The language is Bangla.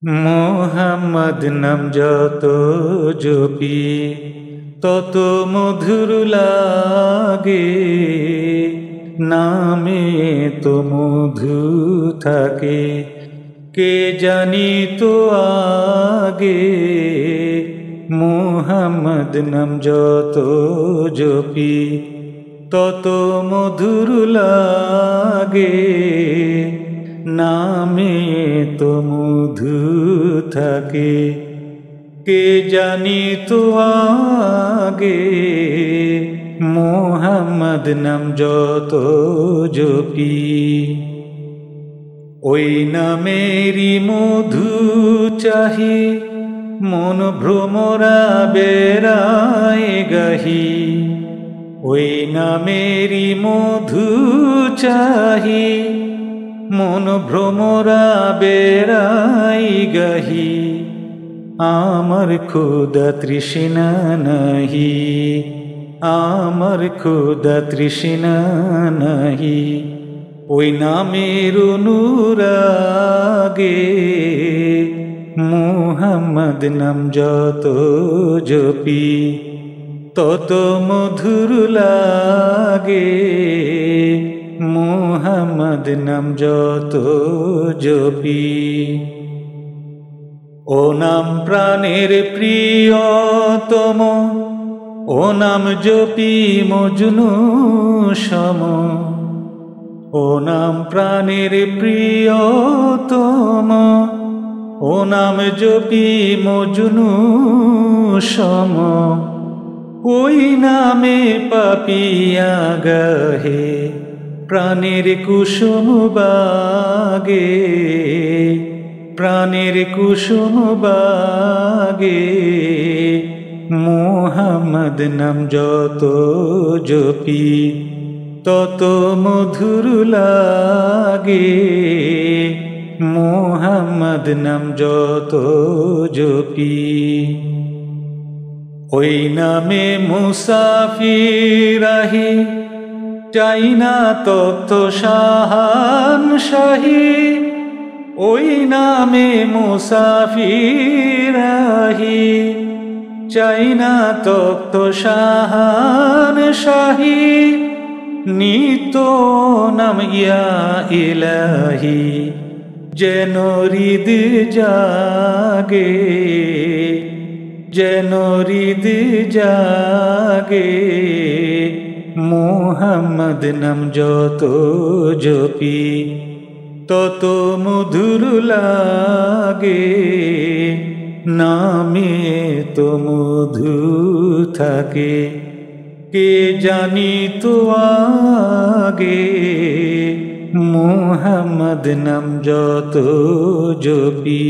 মোহাম্মদ নাম যত জপি তত মধুর লাগে, নামে তো মধু থাকে কে জানি তো আগে। মোহাম্মদ নাম যত জপি তত মধুর লাগে, নামে তো মধু থাকে কে জানি তো আগে। মোহাম্মদ নাম যত জপি ওই নামেরই মধু চাহি, মন ভ্রমরা বেড়ায় গাহি। ওই নামেরই মধু চাহি, মন ভ্রমরা বেড়াই গাহি। আমার ক্ষুধা তৃষ্ণা নাহি, আমার ক্ষুধা তৃষ্ণা নাহি, ওই নামের অনুরাগে। মুহাম্মদ নাম যত জপি তত মধুর লাগে, মুহাম্মদ নাম যত জপি। ও নাম প্রাণের প্রিয়তম, ও নাম জপি মজনু সম। ও নাম প্রাণের প্রিয়তম, ও নাম জপি মজনু সম। ওই নামে পাপিয়া গাহে প্রাণের কুসুম বাগে, প্রাণের কুসুম বাগে। মুহাম্মদ নাম যত জপি তত মধুর লাগে, মুহাম্মদ নাম যত জপি। ওই নামে মুসাফির রাহি, চাই না তপ্ত শাহান শাহী। ওই নামে মুসাফির রাহি, চাই না তপ্ত শাহান শাহী। নিত নাম ইয়া ইলাহি, যেন হৃদ জাগে, যেন হৃদ জাগে। মুহাম্মদ নাম যত জপি তত মধুর লাগে, নামে তো মধু থাকে কে জানি তো আগে। মুহাম্মদ নাম যত জপি।